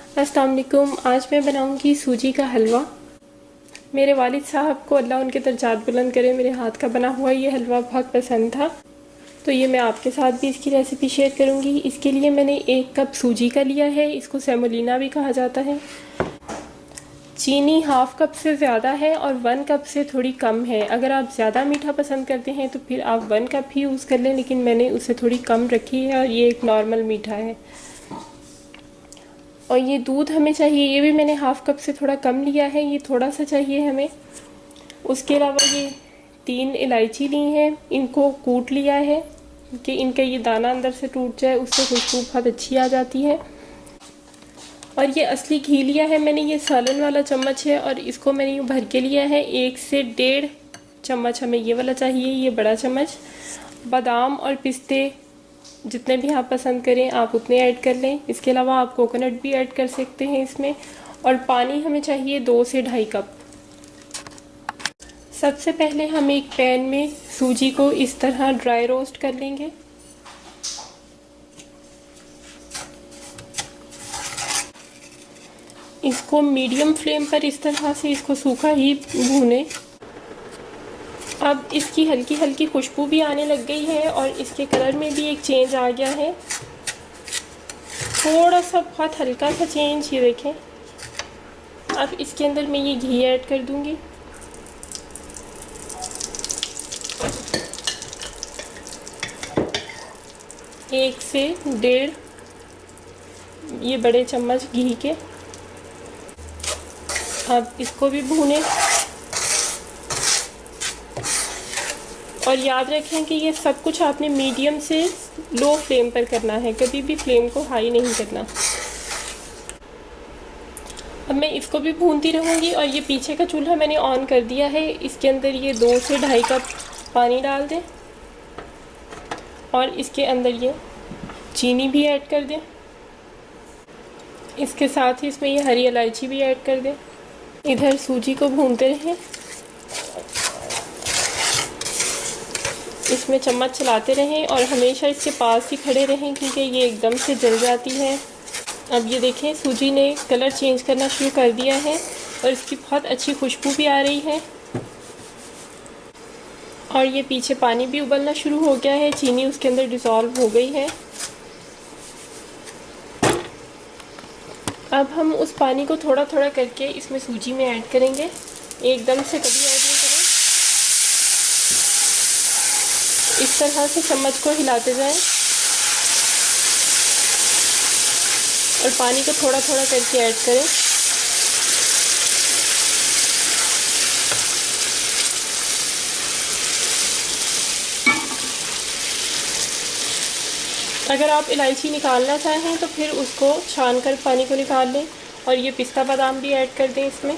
अस्सलाम वालेकुम। आज मैं बनाऊंगी सूजी का हलवा। मेरे वालिद साहब को अल्लाह उनके दर्जात बुलंद करे, मेरे हाथ का बना हुआ ये हलवा बहुत पसंद था, तो ये मैं आपके साथ भी इसकी रेसिपी शेयर करूंगी। इसके लिए मैंने 1 कप सूजी का लिया है, इसको सेमोलिना भी कहा जाता है। चीनी हाफ कप से ज़्यादा है और 1 कप से थोड़ी कम है। अगर आप ज़्यादा मीठा पसंद करते हैं तो फिर आप 1 कप ही यूज़ कर लें, लेकिन मैंने उससे थोड़ी कम रखी है और ये एक नॉर्मल मीठा है। और ये दूध हमें चाहिए, ये भी मैंने हाफ कप से थोड़ा कम लिया है, ये थोड़ा सा चाहिए हमें। उसके अलावा ये 3 इलायची ली हैं, इनको कूट लिया है कि इनका ये दाना अंदर से टूट जाए, उससे खुशबू बहुत अच्छी आ जाती है। और ये असली घी लिया है मैंने, ये सालन वाला चम्मच है और इसको मैंने यूँ भर के लिया है। 1 से 1.5 चम्मच हमें ये वाला चाहिए, ये बड़ा चम्मच। बादाम और पिस्ते जितने भी आप पसंद करें आप उतने ऐड कर लें। इसके अलावा आप कोकोनट भी ऐड कर सकते हैं इसमें। और पानी हमें चाहिए 2 से 2.5 कप। सबसे पहले हम एक पैन में सूजी को इस तरह ड्राई रोस्ट कर लेंगे। इसको मीडियम फ्लेम पर इस तरह से इसको सूखा ही भूनें। अब इसकी हल्की हल्की खुशबू भी आने लग गई है और इसके कलर में भी एक चेंज आ गया है, थोड़ा सा बहुत हल्का सा चेंज, ये देखें। अब इसके अंदर मैं ये घी ऐड कर दूंगी। एक से 1.5 ये बड़े चम्मच घी के। अब इसको भी भूनें और याद रखें कि ये सब कुछ आपने मीडियम से लो फ्लेम पर करना है, कभी भी फ्लेम को हाई नहीं करना। अब मैं इसको भी भूनती रहूँगी और ये पीछे का चूल्हा मैंने ऑन कर दिया है। इसके अंदर ये 2 से 2.5 कप पानी डाल दें और इसके अंदर ये चीनी भी ऐड कर दें। इसके साथ ही इसमें ये हरी इलायची भी ऐड कर दें। इधर सूजी को भूनते रहें, इसमें चम्मच चलाते रहें और हमेशा इसके पास ही खड़े रहें क्योंकि ये एकदम से जल जाती है। अब ये देखें सूजी ने कलर चेंज करना शुरू कर दिया है और इसकी बहुत अच्छी खुशबू भी आ रही है। और ये पीछे पानी भी उबलना शुरू हो गया है, चीनी उसके अंदर डिज़ोल्व हो गई है। अब हम उस पानी को थोड़ा थोड़ा करके इसमें सूजी में ऐड करेंगे, एकदम से कभी ऐड नहीं करें। इस तरह से चम्मच को हिलाते जाएं और पानी को थोड़ा थोड़ा करके ऐड करें। अगर आप इलायची निकालना चाहें तो फिर उसको छान कर पानी को निकाल लें। और ये पिस्ता बादाम भी ऐड कर दें इसमें,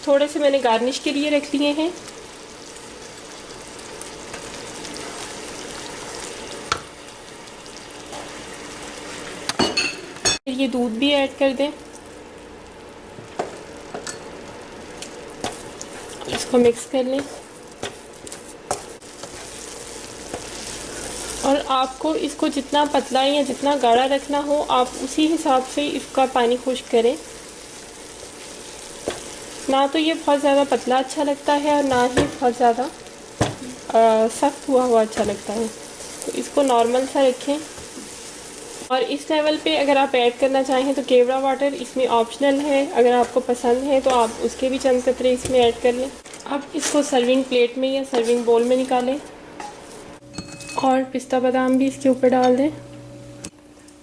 थोड़े से मैंने गार्निश के लिए रख लिए हैं। फिर ये दूध भी ऐड कर दें, इसको मिक्स कर लें। और आपको इसको जितना पतला या जितना गाढ़ा रखना हो आप उसी हिसाब से इसका पानी खुश्क करें। ना तो ये बहुत ज़्यादा पतला अच्छा लगता है और ना ही बहुत ज़्यादा सख्त हुआ अच्छा लगता है, तो इसको नॉर्मल सा रखें। और इस लेवल पे अगर आप ऐड करना चाहें तो केवड़ा वाटर इसमें ऑप्शनल है, अगर आपको पसंद है तो आप उसके भी चंद कतरे इसमें ऐड कर लें। अब इसको सर्विंग प्लेट में या सर्विंग बोल में निकालें और पिस्ता बादाम भी इसके ऊपर डाल दें।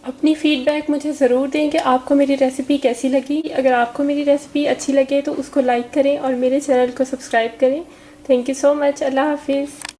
अपनी फ़ीडबैक मुझे ज़रूर दें कि आपको मेरी रेसिपी कैसी लगी। अगर आपको मेरी रेसिपी अच्छी लगे तो उसको लाइक करें और मेरे चैनल को सब्सक्राइब करें। Thank you so much. अल्लाह हाफिज़।